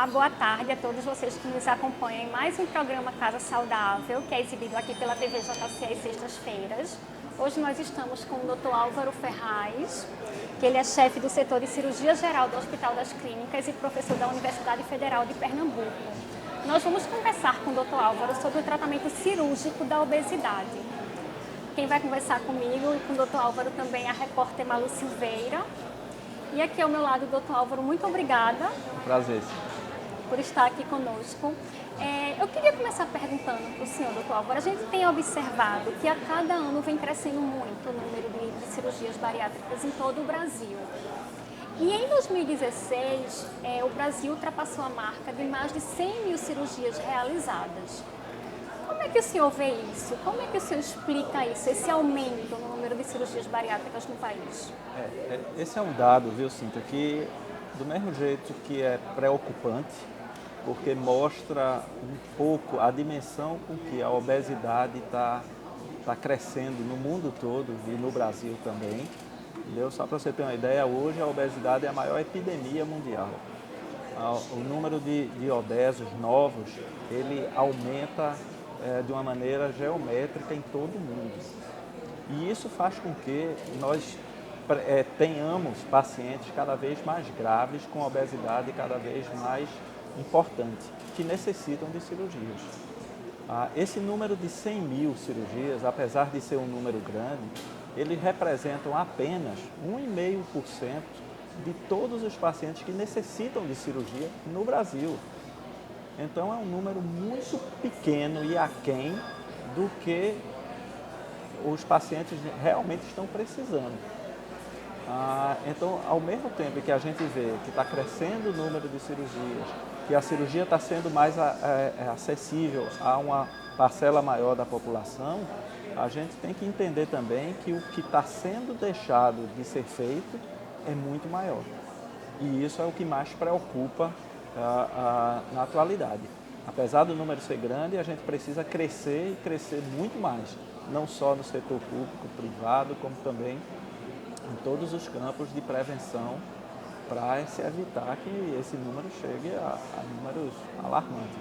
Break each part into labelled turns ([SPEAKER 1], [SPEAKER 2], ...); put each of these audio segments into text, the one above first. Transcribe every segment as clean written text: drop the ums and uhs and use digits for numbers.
[SPEAKER 1] Olá, boa tarde a todos vocês que nos acompanham em mais um programa Casa Saudável, que é exibido aqui pela TV JC às sextas-feiras. Hoje nós estamos com o Dr. Álvaro Ferraz, que ele é chefe do setor de cirurgia geral do Hospital das Clínicas e professor da Universidade Federal de Pernambuco. Nós vamos conversar com o Dr. Álvaro sobre o tratamento cirúrgico da obesidade. Quem vai conversar comigo e com o Dr. Álvaro também é a repórter Malu Silveira. E aqui ao meu lado, Dr. Álvaro, muito obrigada.
[SPEAKER 2] Prazer.
[SPEAKER 1] Por estar aqui conosco. Eu queria começar perguntando para o senhor, Dr. Álvaro, a gente tem observado que a cada ano vem crescendo muito o número de cirurgias bariátricas em todo o Brasil. E em 2016, o Brasil ultrapassou a marca de mais de 100 mil cirurgias realizadas. Como é que o senhor vê isso? Como é que o senhor explica isso, esse aumento no número de cirurgias bariátricas no país?
[SPEAKER 2] Esse é um dado, viu, Cíntia, que do mesmo jeito que é preocupante, porque mostra um pouco a dimensão com que a obesidade está crescendo no mundo todo e no Brasil também. Entendeu? Só para você ter uma ideia, hoje a obesidade é a maior epidemia mundial. O número de obesos novos, ele aumenta de uma maneira geométrica em todo o mundo. E isso faz com que nós tenhamos pacientes cada vez mais graves, com obesidade cada vez mais importante, que necessitam de cirurgias. Esse número de 100 mil cirurgias, apesar de ser um número grande, eles representam apenas 1,5% de todos os pacientes que necessitam de cirurgia no Brasil. Então é um número muito pequeno e aquém do que os pacientes realmente estão precisando. Então, ao mesmo tempo que a gente vê que está crescendo o número de cirurgias, que a cirurgia está sendo mais acessível a uma parcela maior da população, a gente tem que entender também que o que está sendo deixado de ser feito é muito maior. E isso é o que mais preocupa na atualidade. Apesar do número ser grande, a gente precisa crescer e crescer muito mais, não só no setor público, privado, como também em todos os campos de prevenção, para se evitar que esse número chegue a números alarmantes.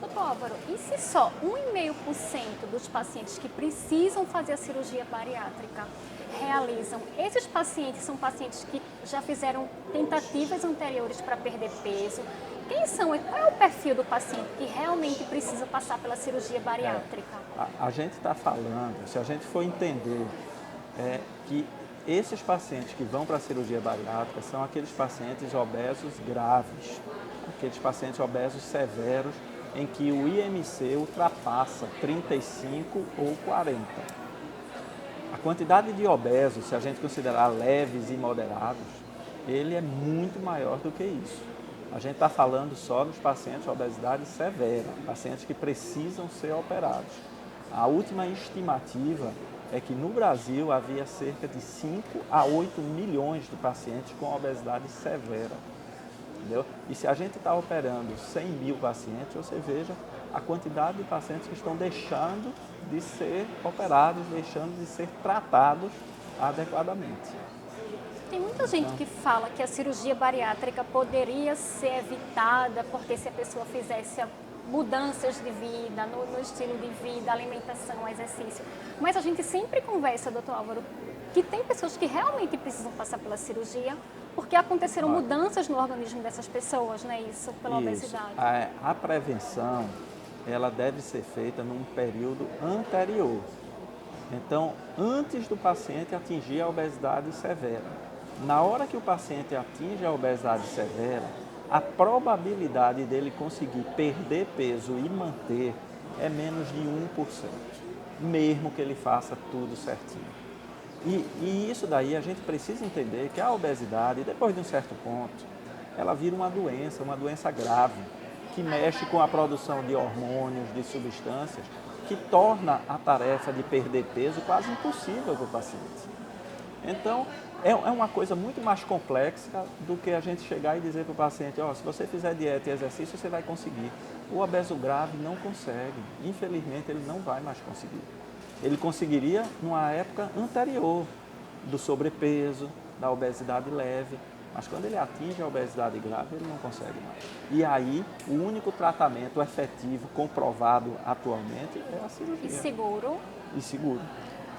[SPEAKER 1] Doutor Álvaro, e se só 1,5% dos pacientes que precisam fazer a cirurgia bariátrica realizam? Esses pacientes são pacientes que já fizeram tentativas anteriores para perder peso. Quem são? Qual é o perfil do paciente que realmente precisa passar pela cirurgia bariátrica?
[SPEAKER 2] A gente está falando, se a gente for entender que esses pacientes que vão para a cirurgia bariátrica são aqueles pacientes obesos graves, aqueles pacientes obesos severos, em que o IMC ultrapassa 35 ou 40. A quantidade de obesos, se a gente considerar leves e moderados, ele é muito maior do que isso. A gente está falando só dos pacientes de obesidade severa, pacientes que precisam ser operados. A última estimativa é que no Brasil havia cerca de 5 a 8 milhões de pacientes com obesidade severa. Entendeu? E se a gente está operando 100 mil pacientes, você veja a quantidade de pacientes que estão deixando de ser operados, deixando de ser tratados adequadamente.
[SPEAKER 1] Tem muita gente que fala que a cirurgia bariátrica poderia ser evitada porque se a pessoa fizesse mudanças de vida, no estilo de vida, alimentação, exercício. Mas a gente sempre conversa, doutor Álvaro, que tem pessoas que realmente precisam passar pela cirurgia porque aconteceram mudanças no organismo dessas pessoas, não é isso? Pela obesidade.
[SPEAKER 2] A prevenção, ela deve ser feita num período anterior. Então, antes do paciente atingir a obesidade severa. Na hora que o paciente atinge a obesidade severa, a probabilidade dele conseguir perder peso e manter é menos de 1%, mesmo que ele faça tudo certinho. E isso daí a gente precisa entender que a obesidade, depois de um certo ponto, ela vira uma doença grave, que mexe com a produção de hormônios, de substâncias, que torna a tarefa de perder peso quase impossível para o paciente. Então, é uma coisa muito mais complexa do que a gente chegar e dizer para o paciente, se você fizer dieta e exercício, você vai conseguir. O obeso grave não consegue. Infelizmente, ele não vai mais conseguir. Ele conseguiria numa época anterior do sobrepeso, da obesidade leve, Mas quando ele atinge a obesidade grave, ele não consegue mais. E aí, o único tratamento efetivo, comprovado atualmente, é a cirurgia.
[SPEAKER 1] E seguro?
[SPEAKER 2] E seguro,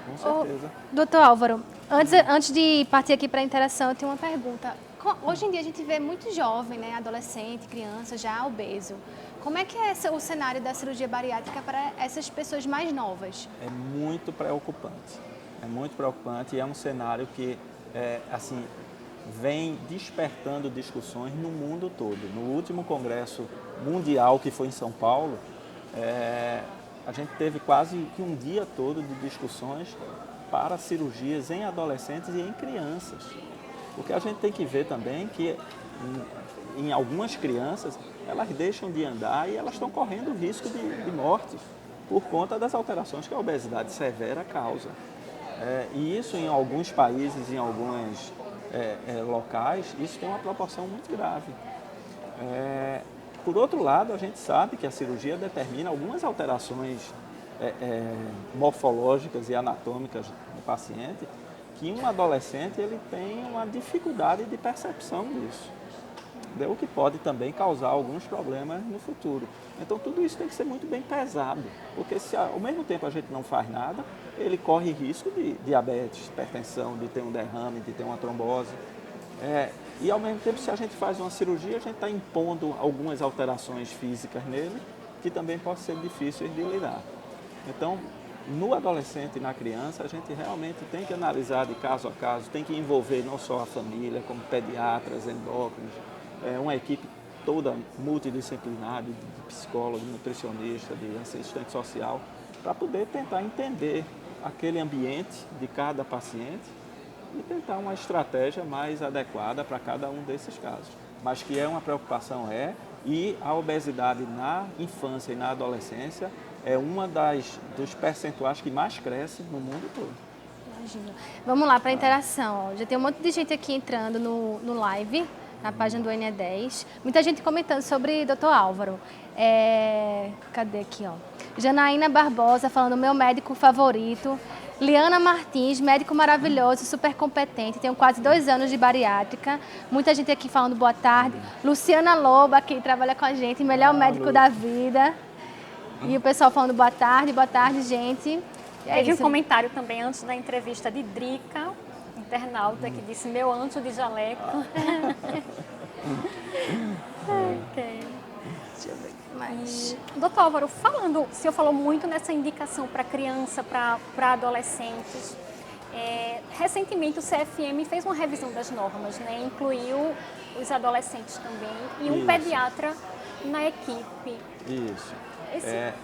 [SPEAKER 2] com certeza.
[SPEAKER 3] Doutor Álvaro, antes de partir aqui para a interação, eu tenho uma pergunta. Hoje em dia a gente vê muito jovem, né, adolescente, criança, já obeso. Como é que é o cenário da cirurgia bariátrica para essas pessoas mais novas?
[SPEAKER 2] É muito preocupante. É muito preocupante e é um cenário que, assim, vem despertando discussões no mundo todo. No último congresso mundial que foi em São Paulo, a gente teve quase que um dia todo de discussões para cirurgias em adolescentes e em crianças. Porque a gente tem que ver também que em algumas crianças, elas deixam de andar e elas estão correndo risco de morte por conta das alterações que a obesidade severa causa. E isso em alguns países, em alguns locais, isso tem uma proporção muito grave. Por outro lado, a gente sabe que a cirurgia determina algumas alterações morfológicas e anatômicas do paciente, que um adolescente ele tem uma dificuldade de percepção disso, o que pode também causar alguns problemas no futuro. Então tudo isso tem que ser muito bem pesado, porque se ao mesmo tempo a gente não faz nada, ele corre risco de diabetes, hipertensão, de ter um derrame, de ter uma trombose. E ao mesmo tempo, se a gente faz uma cirurgia, a gente está impondo algumas alterações físicas nele, que também podem ser difíceis de lidar. Então, no adolescente e na criança, a gente realmente tem que analisar de caso a caso, tem que envolver não só a família, como pediatras, endócrinos, uma equipe toda multidisciplinar, de psicólogo, de nutricionista, de assistente social, para poder tentar entender aquele ambiente de cada paciente e tentar uma estratégia mais adequada para cada um desses casos. Mas que é uma preocupação, e a obesidade na infância e na adolescência é uma dos percentuais que mais cresce no mundo todo.
[SPEAKER 3] Imagina. Vamos lá para a interação. Já tem um monte de gente aqui entrando no live, na página do NE10. Muita gente comentando sobre Dr. Álvaro. Cadê aqui, ó? Janaína Barbosa falando meu médico favorito. Liana Martins, médico maravilhoso, super competente, tenho quase 2 anos de bariátrica. Muita gente aqui falando boa tarde. Luciana Loba, que trabalha com a gente, melhor médico da vida. E o pessoal falando boa tarde, gente.
[SPEAKER 1] Teve um comentário também antes da entrevista de Drica, internauta, que disse meu anjo de jaleco. Ok.
[SPEAKER 3] Deixa eu ver mais.
[SPEAKER 1] Doutor Álvaro, o senhor falou muito nessa indicação para criança, para adolescentes. Recentemente o CFM fez uma revisão das normas, né? Incluiu os adolescentes também e um pediatra na equipe.
[SPEAKER 2] Isso.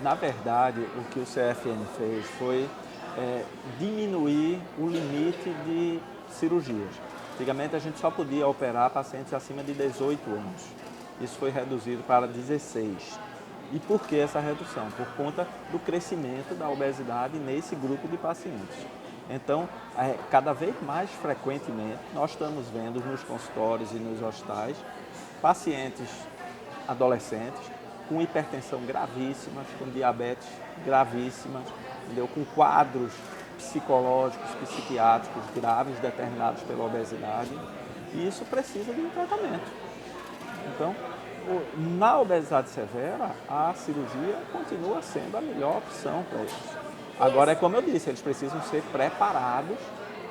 [SPEAKER 2] Na verdade, o que o CFM fez foi diminuir o limite de cirurgias. Antigamente a gente só podia operar pacientes acima de 18 anos. Isso foi reduzido para 16. E por que essa redução? Por conta do crescimento da obesidade nesse grupo de pacientes. Então, cada vez mais frequentemente, nós estamos vendo nos consultórios e nos hospitais pacientes adolescentes com hipertensão gravíssima, com diabetes gravíssima, entendeu? Com quadros psicológicos, psiquiátricos graves determinados pela obesidade. E isso precisa de um tratamento. Então, na obesidade severa, a cirurgia continua sendo a melhor opção para eles. Agora, como eu disse, eles precisam ser preparados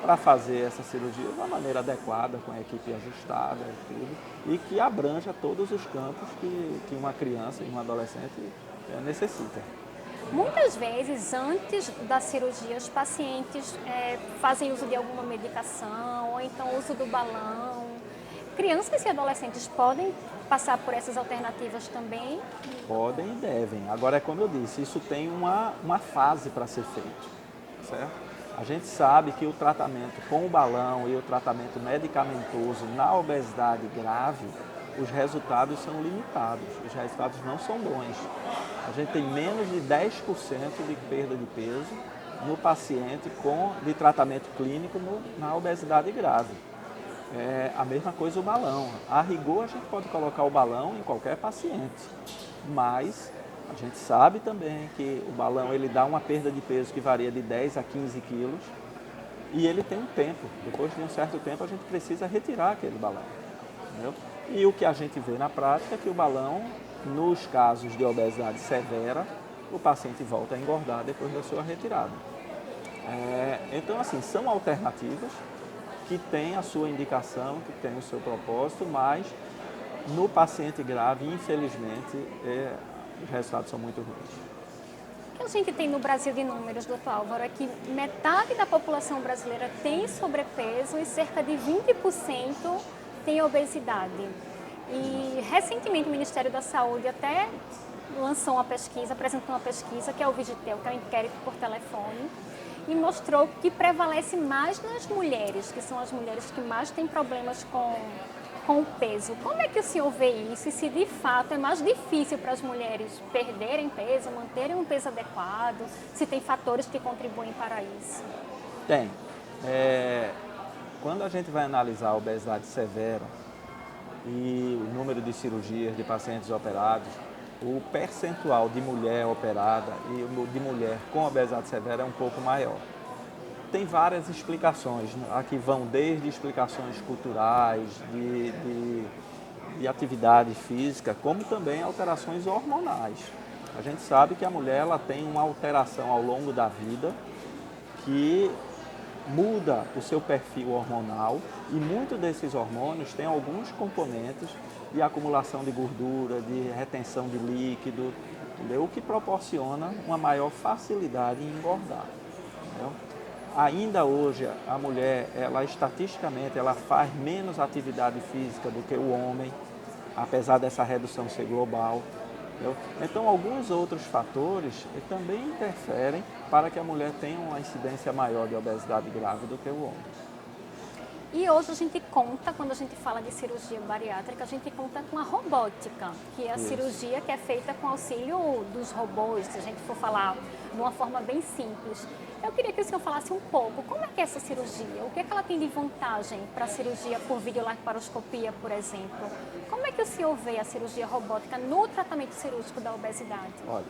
[SPEAKER 2] para fazer essa cirurgia de uma maneira adequada, com a equipe ajustada e tudo, e que abranja todos os campos que uma criança e um adolescente necessita.
[SPEAKER 1] Muitas vezes, antes da cirurgia, os pacientes fazem uso de alguma medicação, ou então uso do balão. Crianças e adolescentes podem passar por essas alternativas também?
[SPEAKER 2] Podem e devem. Agora, como eu disse, isso tem uma fase para ser feito, certo? A gente sabe que o tratamento com o balão e o tratamento medicamentoso na obesidade grave, os resultados são limitados, os resultados não são bons. A gente tem menos de 10% de perda de peso no paciente de tratamento clínico na obesidade grave. A mesma coisa o balão. A rigor, a gente pode colocar o balão em qualquer paciente, mas a gente sabe também que o balão ele dá uma perda de peso que varia de 10 a 15 quilos e ele tem um tempo. Depois de um certo tempo, a gente precisa retirar aquele balão. entendeu? E o que a gente vê na prática é que o balão, nos casos de obesidade severa, o paciente volta a engordar depois da sua retirada. Então, assim, são alternativas que têm a sua indicação, que têm o seu propósito, mas no paciente grave, infelizmente, os resultados são muito ruins.
[SPEAKER 1] O que a gente tem no Brasil de números, doutor Álvaro, é que metade da população brasileira tem sobrepeso e cerca de 20% tem obesidade. E recentemente o Ministério da Saúde até lançou uma pesquisa, apresentou uma pesquisa, que é o Vigitel, que é um inquérito por telefone, e mostrou que prevalece mais nas mulheres, que são as mulheres que mais têm problemas com o peso. Como é que o senhor vê isso e se de fato é mais difícil para as mulheres perderem peso, manterem um peso adequado, se tem fatores que contribuem para isso?
[SPEAKER 2] Tem. Quando a gente vai analisar a obesidade severa e o número de cirurgias de pacientes operados, o percentual de mulher operada e o de mulher com obesidade severa é um pouco maior. Tem várias explicações, aqui vão desde explicações culturais, de atividade física, como também alterações hormonais. A gente sabe que a mulher ela tem uma alteração ao longo da vida que muda o seu perfil hormonal e muitos desses hormônios têm alguns componentes de acumulação de gordura, de retenção de líquido, entendeu? O que proporciona uma maior facilidade em engordar. Entendeu? Ainda hoje, a mulher, ela estatisticamente, ela faz menos atividade física do que o homem, apesar dessa redução ser global. Entendeu? Então, alguns outros fatores também interferem para que a mulher tenha uma incidência maior de obesidade grave do que o homem.
[SPEAKER 1] E hoje a gente conta, quando a gente fala de cirurgia bariátrica, a gente conta com a robótica, que é a cirurgia que é feita com auxílio dos robôs, se a gente for falar de uma forma bem simples. Eu queria que o senhor falasse um pouco, como é que é essa cirurgia? O que é que ela tem de vantagem para a cirurgia por videolaparoscopia, por exemplo? Como é que o senhor vê a cirurgia robótica no tratamento cirúrgico da obesidade?
[SPEAKER 2] Olha,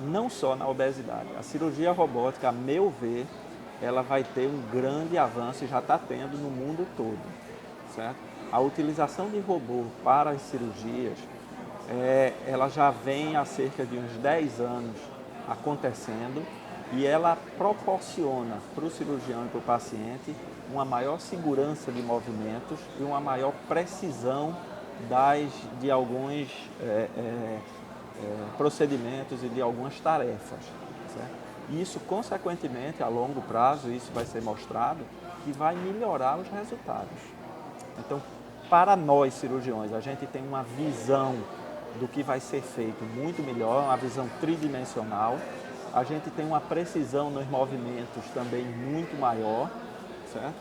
[SPEAKER 2] não só na obesidade. A cirurgia robótica, a meu ver, ela vai ter um grande avanço e já está tendo no mundo todo, certo? A utilização de robô para as cirurgias, ela já vem há cerca de uns 10 anos acontecendo e ela proporciona para o cirurgião e para o paciente uma maior segurança de movimentos e uma maior precisão de alguns procedimentos e de algumas tarefas, certo? Isso, consequentemente, a longo prazo, isso vai ser mostrado, que vai melhorar os resultados. Então, para nós cirurgiões, a gente tem uma visão do que vai ser feito muito melhor, uma visão tridimensional. A gente tem uma precisão nos movimentos também muito maior, certo?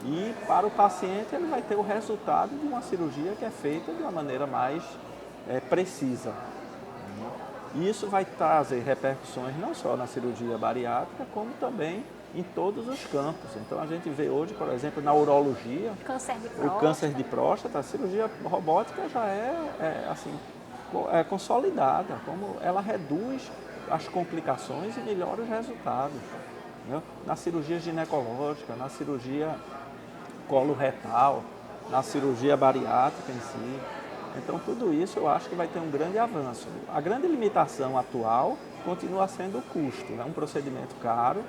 [SPEAKER 2] E para o paciente, ele vai ter o resultado de uma cirurgia que é feita de uma maneira mais precisa. E isso vai trazer repercussões não só na cirurgia bariátrica, como também em todos os campos. Então a gente vê hoje, por exemplo, na urologia, o câncer de próstata, a cirurgia robótica já é consolidada, como ela reduz as complicações e melhora os resultados. Entendeu? Na cirurgia ginecológica, na cirurgia coloretal, na cirurgia bariátrica em si. Então, tudo isso eu acho que vai ter um grande avanço. A grande limitação atual continua sendo o custo. É um procedimento caro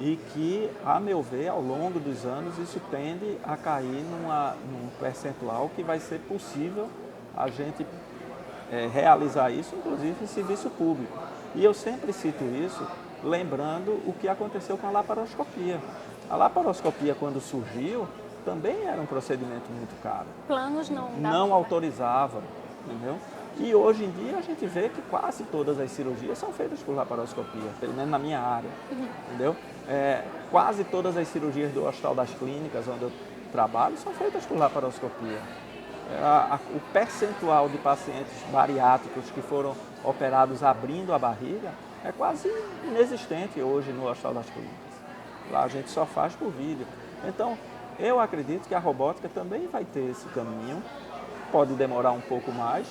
[SPEAKER 2] e que, a meu ver, ao longo dos anos, isso tende a cair num percentual que vai ser possível a gente realizar isso, inclusive em serviço público. E eu sempre cito isso, lembrando o que aconteceu com a laparoscopia. A laparoscopia, quando surgiu, também era um procedimento muito caro.
[SPEAKER 1] Planos
[SPEAKER 2] não autorizavam, entendeu? E hoje em dia a gente vê que quase todas as cirurgias são feitas por laparoscopia, pelo menos na minha área, entendeu? Quase todas as cirurgias do Hospital das Clínicas, onde eu trabalho, são feitas por laparoscopia. O percentual de pacientes bariátricos que foram operados abrindo a barriga é quase inexistente hoje no Hospital das Clínicas. Lá a gente só faz por vídeo. Então, eu acredito que a robótica também vai ter esse caminho, pode demorar um pouco mais,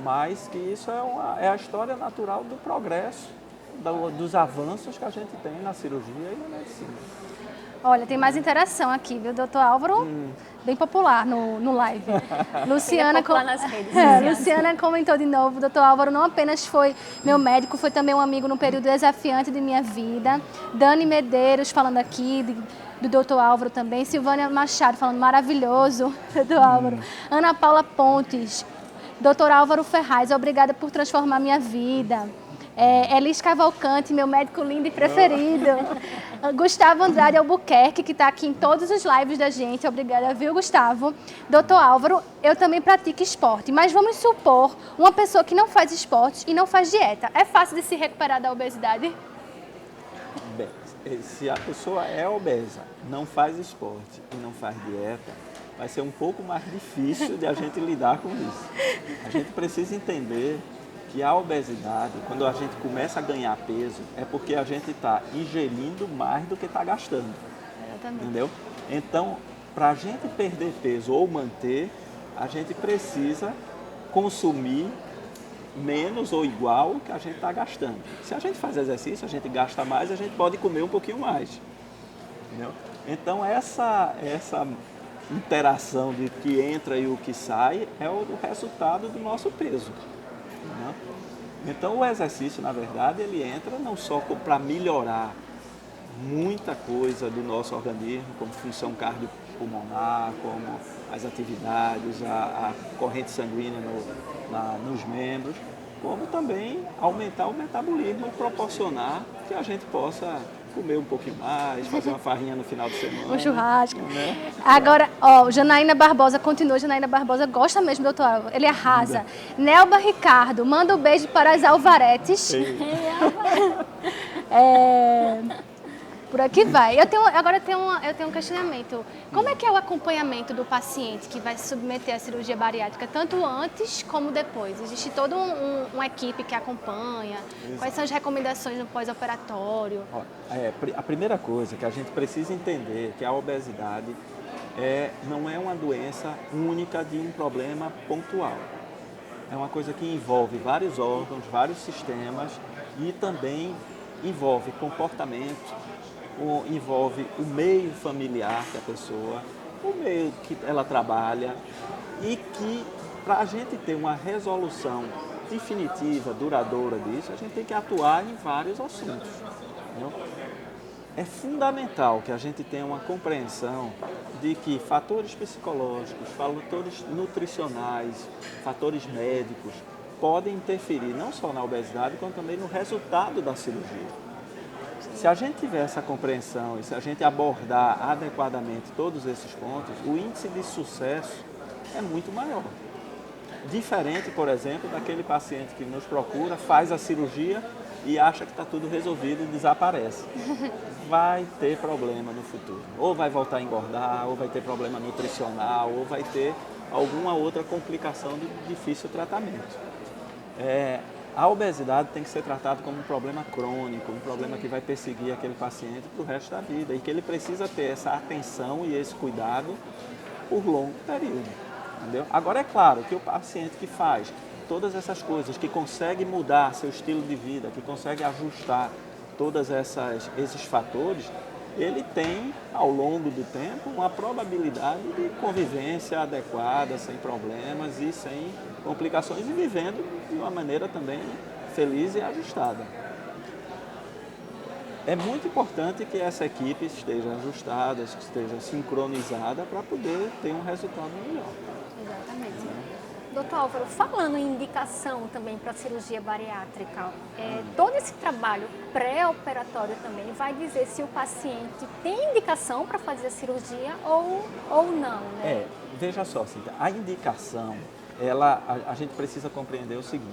[SPEAKER 2] mas que isso é a história natural do progresso, dos avanços que a gente tem na cirurgia e na medicina.
[SPEAKER 3] Olha, tem mais interação aqui, viu, doutor Álvaro? bem popular no live. Luciana,
[SPEAKER 1] popular nas redes
[SPEAKER 3] Luciana comentou de novo, doutor Álvaro não apenas foi meu médico, foi também um amigo num período desafiante de minha vida. Dani Medeiros falando aqui, do doutor Álvaro também. Silvânia Machado falando maravilhoso, doutor Álvaro. Ana Paula Pontes, doutor Álvaro Ferraz, obrigada por transformar minha vida. Elis Cavalcante, meu médico lindo e preferido. Gustavo Andrade Albuquerque, que está aqui em todos os lives da gente. Obrigada, viu, Gustavo? Doutor Álvaro, eu também pratico esporte, mas vamos supor uma pessoa que não faz esporte e não faz dieta. É fácil de se recuperar da obesidade?
[SPEAKER 2] Bem, se a pessoa é obesa, não faz esporte e não faz dieta, vai ser um pouco mais difícil de a gente lidar com isso. A gente precisa entender que a obesidade, quando a gente começa a ganhar peso, é porque a gente está ingerindo mais do que está gastando. Entendeu? Então, para a gente perder peso ou manter, a gente precisa consumir menos ou igual o que a gente está gastando. Se a gente faz exercício, a gente gasta mais, a gente pode comer um pouquinho mais. Entendeu? Então, essa interação de que entra e o que sai é o resultado do nosso peso. Então o exercício, na verdade, ele entra não só para melhorar muita coisa do nosso organismo, como função cardiopulmonar, como as atividades, a corrente sanguínea nos membros, como também aumentar o metabolismo e proporcionar que a gente possa comer um pouquinho mais, fazer uma farrinha no final de semana.
[SPEAKER 3] Um churrasco.
[SPEAKER 2] Né?
[SPEAKER 3] Agora, Janaína Barbosa continua. Janaína Barbosa gosta mesmo, doutor Álvaro. Ele arrasa. Nelba Ricardo, manda um beijo para as Alvaretes. Por aqui vai. Eu tenho um questionamento. Como é que é o acompanhamento do paciente que vai se submeter à cirurgia bariátrica, tanto antes como depois? Existe toda uma equipe que acompanha? Exato. Quais são as recomendações no pós-operatório?
[SPEAKER 2] A primeira coisa que a gente precisa entender é que a obesidade não é uma doença única de um problema pontual. É uma coisa que envolve vários órgãos, vários sistemas e também envolve comportamento, envolve o meio familiar da pessoa, o meio que ela trabalha e que para a gente ter uma resolução definitiva, duradoura disso, a gente tem que atuar em vários assuntos. Entendeu? É fundamental que a gente tenha uma compreensão de que fatores psicológicos, fatores nutricionais, fatores médicos podem interferir não só na obesidade, como também no resultado da cirurgia. Se a gente tiver essa compreensão e se a gente abordar adequadamente todos esses pontos, o índice de sucesso é muito maior. Diferente, por exemplo, daquele paciente que nos procura, faz a cirurgia e acha que está tudo resolvido e desaparece. Vai ter problema no futuro. Ou vai voltar a engordar, ou vai ter problema nutricional, ou vai ter alguma outra complicação de difícil tratamento. A obesidade tem que ser tratada como um problema crônico, um problema que vai perseguir aquele paciente para o resto da vida e que ele precisa ter essa atenção e esse cuidado por longo período. Entendeu? Agora, é claro que o paciente que faz todas essas coisas, que consegue mudar seu estilo de vida, que consegue ajustar todos esses fatores, ele tem, ao longo do tempo, uma probabilidade de convivência adequada, sem problemas e sem complicações e vivendo de uma maneira também feliz e ajustada. É muito importante que essa equipe esteja ajustada, que esteja sincronizada para poder ter um resultado melhor.
[SPEAKER 1] Exatamente. Doutor Álvaro, falando em indicação também para a cirurgia bariátrica, todo esse trabalho pré-operatório também vai dizer se o paciente tem indicação para fazer a cirurgia ou não, né?
[SPEAKER 2] Veja só, Cíntia, a indicação, a gente precisa compreender o seguinte: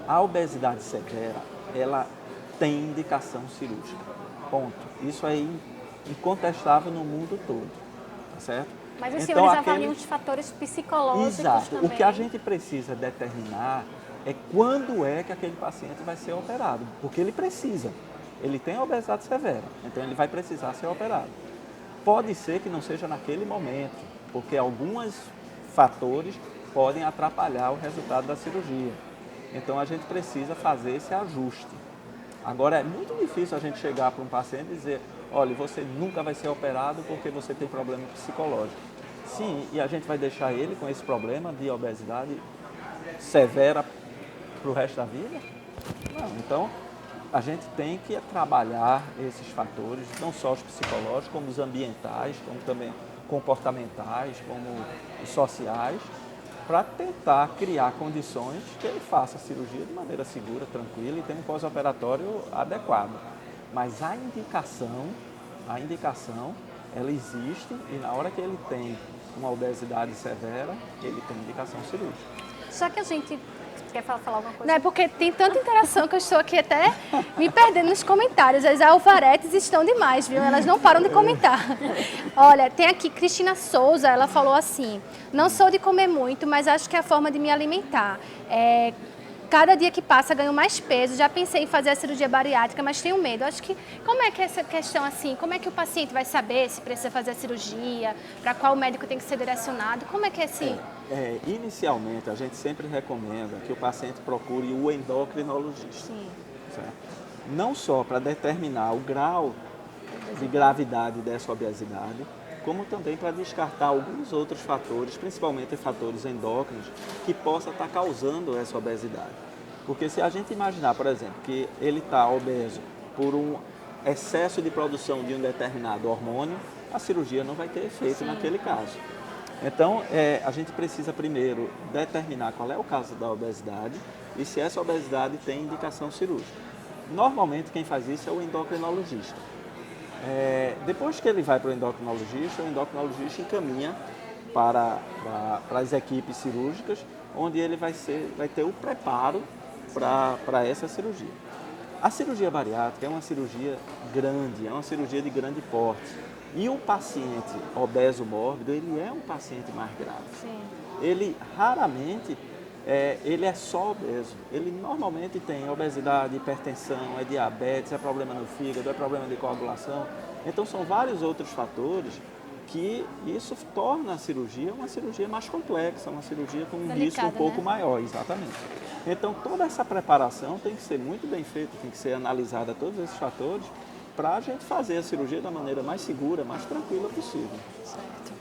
[SPEAKER 2] a obesidade severa, ela tem indicação cirúrgica, ponto. Isso é incontestável no mundo todo, tá certo?
[SPEAKER 1] Mas os senhores avaliam os fatores psicológicos
[SPEAKER 2] Exato.
[SPEAKER 1] também.
[SPEAKER 2] O que a gente precisa determinar é quando é que aquele paciente vai ser operado, porque ele precisa. Ele tem obesidade severa, então ele vai precisar ser operado. Pode ser que não seja naquele momento, porque alguns fatores podem atrapalhar o resultado da cirurgia. Então a gente precisa fazer esse ajuste. Agora, é muito difícil a gente chegar para um paciente e dizer: olha, você nunca vai ser operado porque você tem problema psicológico. Sim, e a gente vai deixar ele com esse problema de obesidade severa para o resto da vida? Não. Então, a gente tem que trabalhar esses fatores, não só os psicológicos, como os ambientais, como também comportamentais, como os sociais, para tentar criar condições que ele faça a cirurgia de maneira segura, tranquila e tenha um pós-operatório adequado. Mas a indicação, ela existe e na hora que ele tem uma obesidade severa, ele tem indicação cirúrgica.
[SPEAKER 1] Só que a gente quer falar alguma coisa?
[SPEAKER 3] Não, é porque tem tanta interação que eu estou aqui até me perdendo nos comentários. As alfaretes estão demais, viu? Elas não param de comentar. Olha, tem aqui Cristina Souza, ela falou assim: não sou de comer muito, mas acho que é a forma de me alimentar. Cada dia que passa ganho mais peso, já pensei em fazer a cirurgia bariátrica, mas tenho medo. Acho que, como é que é essa questão assim, como é que o paciente vai saber se precisa fazer a cirurgia, para qual médico tem que ser direcionado, como é que é assim?
[SPEAKER 2] Inicialmente, a gente sempre recomenda que o paciente procure o endocrinologista.
[SPEAKER 3] Sim.
[SPEAKER 2] Certo? Não só para determinar o grau de gravidade dessa obesidade, como também para descartar alguns outros fatores, principalmente fatores endócrinos, que possam estar causando essa obesidade. Porque se a gente imaginar, por exemplo, que ele está obeso por um excesso de produção de um determinado hormônio, a cirurgia não vai ter efeito naquele caso. Então, a gente precisa primeiro determinar qual é o caso da obesidade e se essa obesidade tem indicação cirúrgica. Normalmente, quem faz isso é o endocrinologista. Depois que ele vai para o endocrinologista encaminha para as equipes cirúrgicas, onde ele vai ter o preparo para essa cirurgia. A cirurgia bariátrica é uma cirurgia grande, é uma cirurgia de grande porte. E o paciente obeso mórbido, ele é um paciente mais grave.
[SPEAKER 3] Sim.
[SPEAKER 2] Ele raramente, ele é só obeso. Ele normalmente tem obesidade, hipertensão, é diabetes, é problema no fígado, é problema de coagulação. Então são vários outros fatores que isso torna a cirurgia uma cirurgia mais complexa, uma cirurgia com um risco um pouco maior, exatamente. Então toda essa preparação tem que ser muito bem feita, tem que ser analisada todos esses fatores para a gente fazer a cirurgia da maneira mais segura, mais tranquila possível.
[SPEAKER 1] Certo.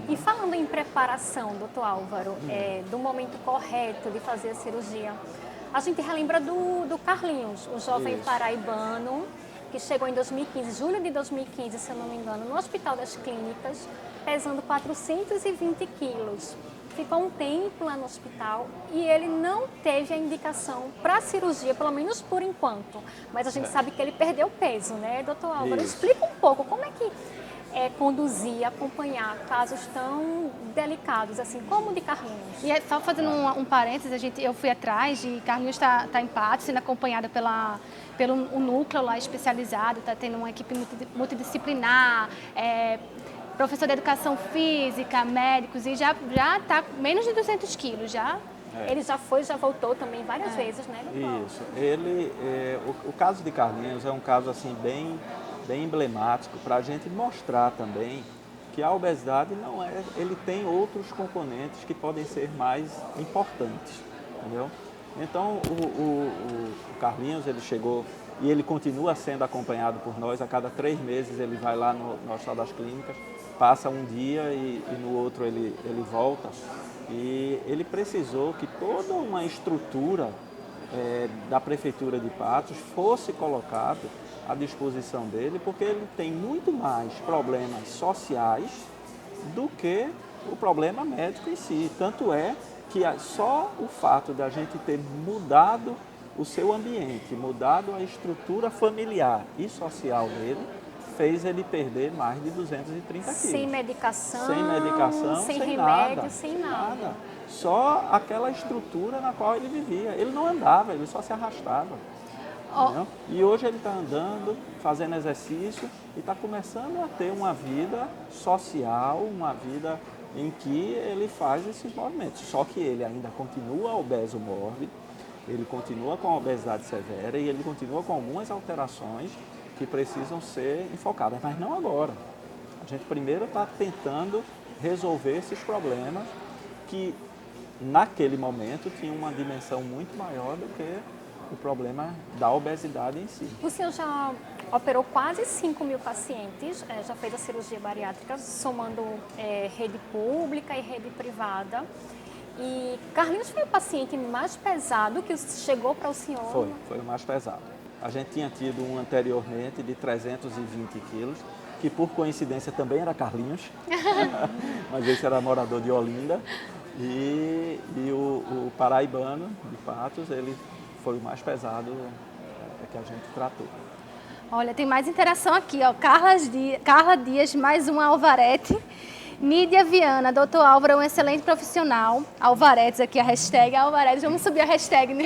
[SPEAKER 1] E falando em preparação, doutor Álvaro, do momento correto de fazer a cirurgia, a gente relembra do Carlinhos, o jovem paraibano, que chegou em 2015, julho de 2015, se eu não me engano, no Hospital das Clínicas, pesando 420 quilos. Ficou um tempo lá no hospital e ele não teve a indicação para a cirurgia, pelo menos por enquanto. Mas a gente sabe que ele perdeu peso, né, doutor Álvaro? Explica um pouco como é que conduzir, acompanhar casos tão delicados, assim, como o de Carlinhos.
[SPEAKER 3] E só fazendo um parênteses, eu fui atrás de Carlinhos está em Patos, sendo acompanhada pelo um núcleo lá especializado, está tendo uma equipe multidisciplinar, professor de educação física, médicos, e já está menos de 200 quilos, já.
[SPEAKER 1] Ele já voltou também várias vezes, né, doutor?
[SPEAKER 2] Isso. O caso de Carlinhos é um caso assim bem emblemático para a gente mostrar também que a obesidade ele tem outros componentes que podem ser mais importantes, entendeu? Então o Carlinhos, ele chegou e ele continua sendo acompanhado por nós, a cada 3 meses ele vai lá no Hospital das Clínicas, passa um dia e no outro ele volta. E ele precisou que toda uma estrutura da Prefeitura de Patos fosse colocada à disposição dele, porque ele tem muito mais problemas sociais do que o problema médico em si. Tanto é que só o fato de a gente ter mudado o seu ambiente, mudado a estrutura familiar e social dele, fez ele perder mais de 230 quilos.
[SPEAKER 1] Sem medicação, sem remédio,
[SPEAKER 2] nada,
[SPEAKER 1] sem nada.
[SPEAKER 2] Só aquela estrutura na qual ele vivia. Ele não andava, ele só se arrastava. E hoje ele está andando, fazendo exercício e está começando a ter uma vida social, uma vida em que ele faz esses movimentos. Só que ele ainda continua obeso mórbido, ele continua com a obesidade severa e ele continua com algumas alterações que precisam ser enfocadas, mas não agora. A gente primeiro está tentando resolver esses problemas que naquele momento tinham uma dimensão muito maior do que o problema da obesidade em si.
[SPEAKER 1] O senhor já operou quase 5.000 pacientes, já fez a cirurgia bariátrica, somando rede pública e rede privada. E Carlinhos foi o paciente mais pesado que chegou para o senhor?
[SPEAKER 2] Foi o mais pesado. A gente tinha tido um anteriormente de 320 quilos, que por coincidência também era Carlinhos, mas esse era morador de Olinda. E o paraibano de Patos, ele foi o mais pesado que a gente tratou.
[SPEAKER 3] Olha, tem mais interação aqui, ó. Carla Dias, mais uma Alvarete. Nídia Viana, doutor Álvaro é um excelente profissional. Alvaretes aqui, a hashtag Alvaretes. Vamos subir a hashtag, né?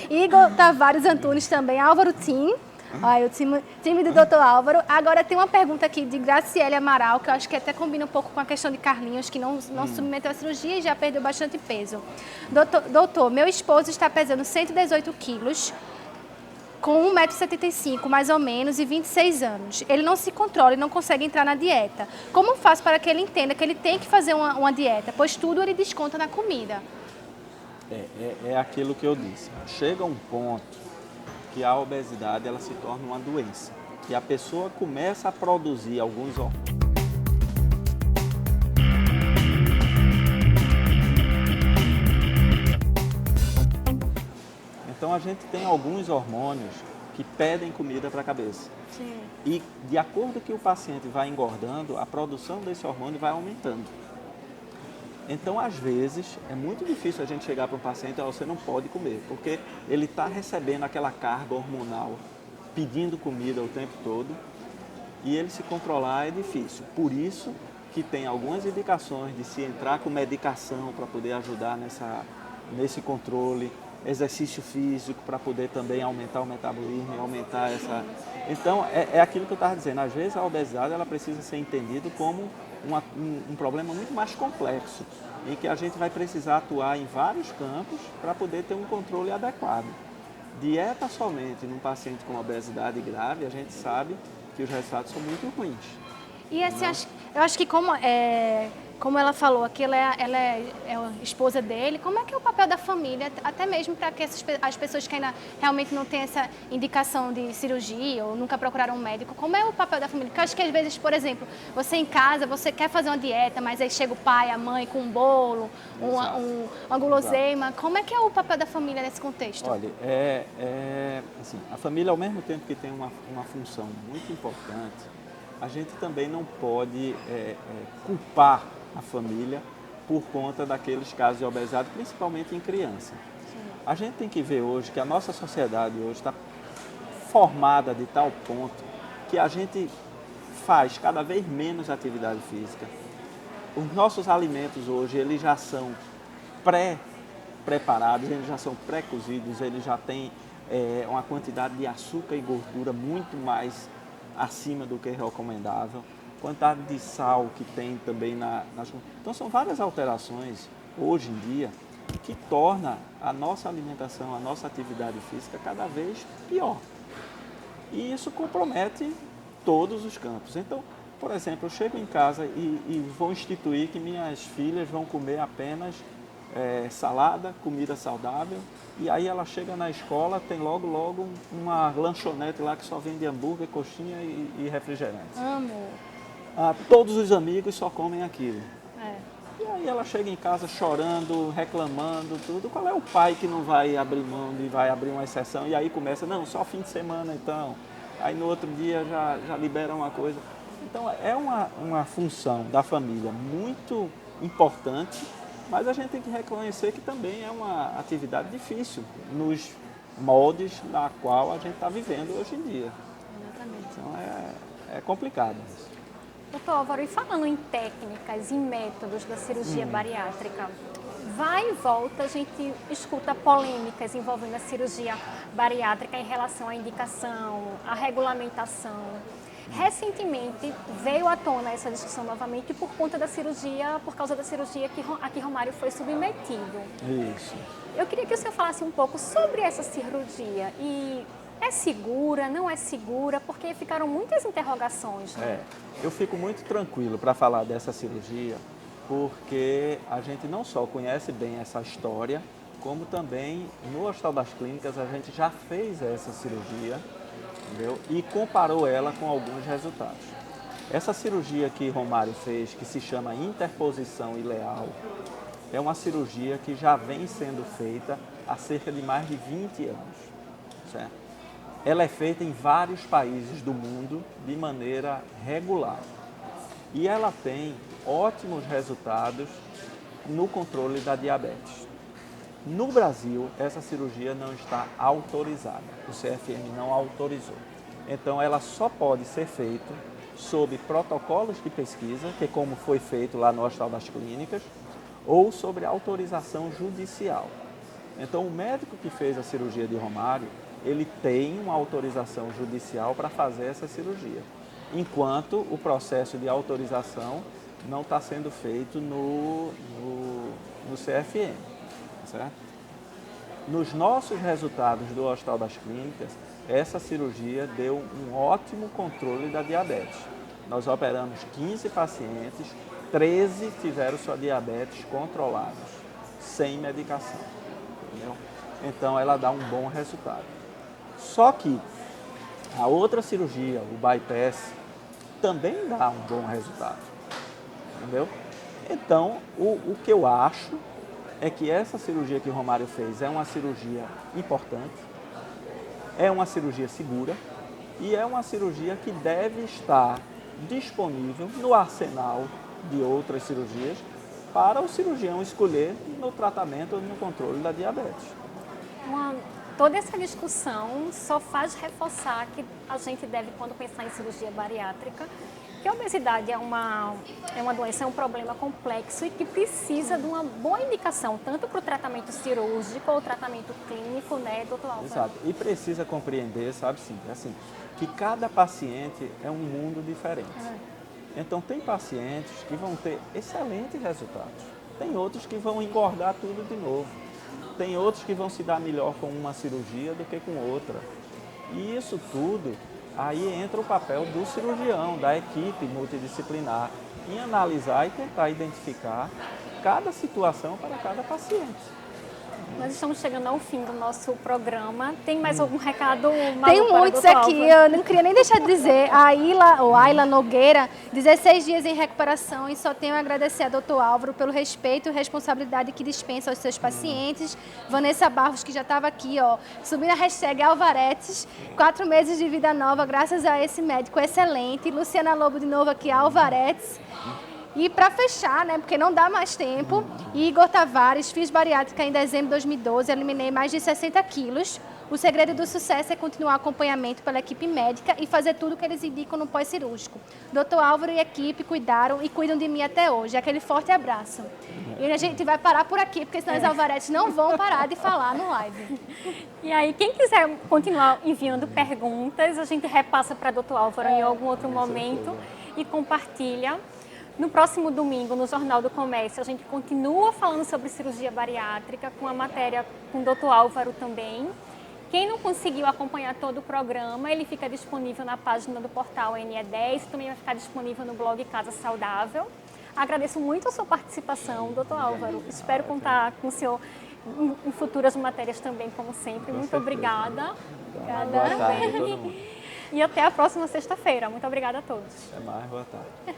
[SPEAKER 3] Igor Tavares Antunes também, Álvaro Tim. Olha, o time do doutor Álvaro. Agora tem uma pergunta aqui de Graciele Amaral, que eu acho que até combina um pouco com a questão de Carlinhos, que não submeteu à cirurgia e já perdeu bastante peso. Doutor, meu esposo está pesando 118 quilos, com 1,75 m mais ou menos e 26 anos. Ele não se controla e não consegue entrar na dieta. Como faço para que ele entenda que ele tem que fazer uma dieta, pois tudo ele desconta na comida?
[SPEAKER 2] É aquilo que eu disse. Chega um ponto que a obesidade ela se torna uma doença. E a pessoa começa a produzir alguns hormônios. Então a gente tem alguns hormônios que pedem comida para a cabeça.
[SPEAKER 3] Sim.
[SPEAKER 2] E de acordo que o paciente vai engordando, a produção desse hormônio vai aumentando. Então, às vezes, é muito difícil a gente chegar para um paciente e você não pode comer, porque ele está recebendo aquela carga hormonal, pedindo comida o tempo todo, e ele se controlar é difícil. Por isso que tem algumas indicações de se entrar com medicação para poder ajudar nesse controle, exercício físico para poder também aumentar o metabolismo, aumentar essa... Então, é aquilo que eu estava dizendo, às vezes a obesidade ela precisa ser entendida como um problema muito mais complexo, em que a gente vai precisar atuar em vários campos para poder ter um controle adequado. Dieta somente num paciente com obesidade grave, a gente sabe que os resultados são muito ruins.
[SPEAKER 3] E assim, eu acho que como ela falou, que ela é a esposa dele, como é que é o papel da família, até mesmo para que as pessoas que ainda realmente não têm essa indicação de cirurgia ou nunca procuraram um médico, como é o papel da família? Porque eu acho que às vezes, por exemplo, você em casa, você quer fazer uma dieta, mas aí chega o pai, a mãe com um bolo, uma guloseima. Exato. Como é que é o papel da família nesse contexto?
[SPEAKER 2] Olha, assim, a família, ao mesmo tempo que tem uma função muito importante, a gente também não pode culpar a família por conta daqueles casos de obesidade, principalmente em criança. Sim. A gente tem que ver hoje que a nossa sociedade hoje está formada de tal ponto que a gente faz cada vez menos atividade física. Os nossos alimentos hoje, eles já são pré-preparados, eles já são pré-cozidos, eles já têm uma quantidade de açúcar e gordura muito mais acima do que é recomendável. Quantidade de sal que tem também nas... Então, são várias alterações, hoje em dia, que torna a nossa alimentação, a nossa atividade física cada vez pior. E isso compromete todos os campos. Então, por exemplo, eu chego em casa e vou instituir que minhas filhas vão comer apenas salada, comida saudável, e aí ela chega na escola, tem logo uma lanchonete lá que só vende hambúrguer, coxinha e refrigerante.
[SPEAKER 3] Amo!
[SPEAKER 2] Todos os amigos só comem aquilo. E aí ela chega em casa chorando, reclamando, tudo. Qual é o pai que não vai abrir mão e vai abrir uma exceção? E aí começa, não, só fim de semana então. Aí no outro dia já libera uma coisa. Então é uma função da família muito importante, mas a gente tem que reconhecer que também é uma atividade difícil nos moldes na qual a gente está vivendo hoje em dia.
[SPEAKER 3] Exatamente.
[SPEAKER 2] Então é complicado.
[SPEAKER 1] Doutor Álvaro, e falando em técnicas e métodos da cirurgia bariátrica, vai e volta, a gente escuta polêmicas envolvendo a cirurgia bariátrica em relação à indicação, à regulamentação. Recentemente veio à tona essa discussão novamente por conta da cirurgia, por causa da cirurgia a que Romário foi submetido.
[SPEAKER 2] Isso.
[SPEAKER 1] Eu queria que o senhor falasse um pouco sobre essa cirurgia e é segura, não é segura, porque ficaram muitas interrogações. Né?
[SPEAKER 2] Eu fico muito tranquilo para falar dessa cirurgia, porque a gente não só conhece bem essa história, como também no Hospital das Clínicas a gente já fez essa cirurgia entendeu? E comparou ela com alguns resultados. Essa cirurgia que Romário fez, que se chama interposição ileal, é uma cirurgia que já vem sendo feita há cerca de mais de 20 anos, certo? Ela é feita em vários países do mundo de maneira regular e ela tem ótimos resultados no controle da diabetes. No Brasil, essa cirurgia não está autorizada, o CFM não autorizou. Então, ela só pode ser feita sob protocolos de pesquisa, que é como foi feito lá no Hospital das Clínicas, ou sobre autorização judicial. Então, o médico que fez a cirurgia de Romário, ele tem uma autorização judicial para fazer essa cirurgia, enquanto o processo de autorização não está sendo feito no CFM, certo? Nos nossos resultados do Hospital das Clínicas, essa cirurgia deu um ótimo controle da diabetes. Nós operamos 15 pacientes, 13 tiveram sua diabetes controlados, sem medicação, entendeu? Então, ela dá um bom resultado. Só que a outra cirurgia, o bypass, também dá um bom resultado, entendeu? Então, o que eu acho é que essa cirurgia que o Romário fez é uma cirurgia importante, é uma cirurgia segura e é uma cirurgia que deve estar disponível no arsenal de outras cirurgias para o cirurgião escolher no tratamento ou no controle da diabetes.
[SPEAKER 1] Toda essa discussão só faz reforçar que a gente deve, quando pensar em cirurgia bariátrica, que a obesidade é uma doença, é um problema complexo e que precisa de uma boa indicação, tanto para o tratamento cirúrgico ou o tratamento clínico, né, doutor Álvaro?
[SPEAKER 2] Exato. E precisa compreender, sabe, sim, assim, que cada paciente é um mundo diferente. Então, tem pacientes que vão ter excelentes resultados. Tem outros que vão engordar tudo de novo. Tem outros que vão se dar melhor com uma cirurgia do que com outra. E isso tudo, aí entra o papel do cirurgião, da equipe multidisciplinar, em analisar e tentar identificar cada situação para cada paciente.
[SPEAKER 1] Nós estamos chegando ao fim do nosso programa. Tem mais algum recado?
[SPEAKER 3] Tem muitos aqui, eu não queria nem deixar de dizer. A Ayla Nogueira, 16 dias em recuperação e só tenho a agradecer a doutor Álvaro pelo respeito e responsabilidade que dispensa aos seus pacientes. Vanessa Barros, que já estava aqui, ó, subindo a hashtag Alvaretes, 4 meses de vida nova graças a esse médico excelente. Luciana Lobo de novo aqui, Alvaretes. E para fechar, né, porque não dá mais tempo, Igor Tavares, fiz bariátrica em dezembro de 2012, eliminei mais de 60 quilos. O segredo do sucesso é continuar acompanhamento pela equipe médica e fazer tudo o que eles indicam no pós-cirúrgico. Dr. Álvaro e equipe cuidaram e cuidam de mim até hoje. Aquele forte abraço. E a gente vai parar por aqui, porque senão os Alvaretes não vão parar de falar no live.
[SPEAKER 1] E aí, quem quiser continuar enviando perguntas, a gente repassa para Dr. Álvaro em algum outro momento e compartilha. No próximo domingo, no Jornal do Comércio, a gente continua falando sobre cirurgia bariátrica, com a matéria com o Dr. Álvaro também. Quem não conseguiu acompanhar todo o programa, ele fica disponível na página do portal NE10, também vai ficar disponível no blog Casa Saudável. Agradeço muito a sua participação, Dr. Álvaro. Espero contar com o senhor em futuras matérias também, como sempre. Muito obrigada.
[SPEAKER 2] Boa tarde a todo mundo.
[SPEAKER 1] E até a próxima sexta-feira. Muito obrigada a todos.
[SPEAKER 2] Até mais, boa tarde.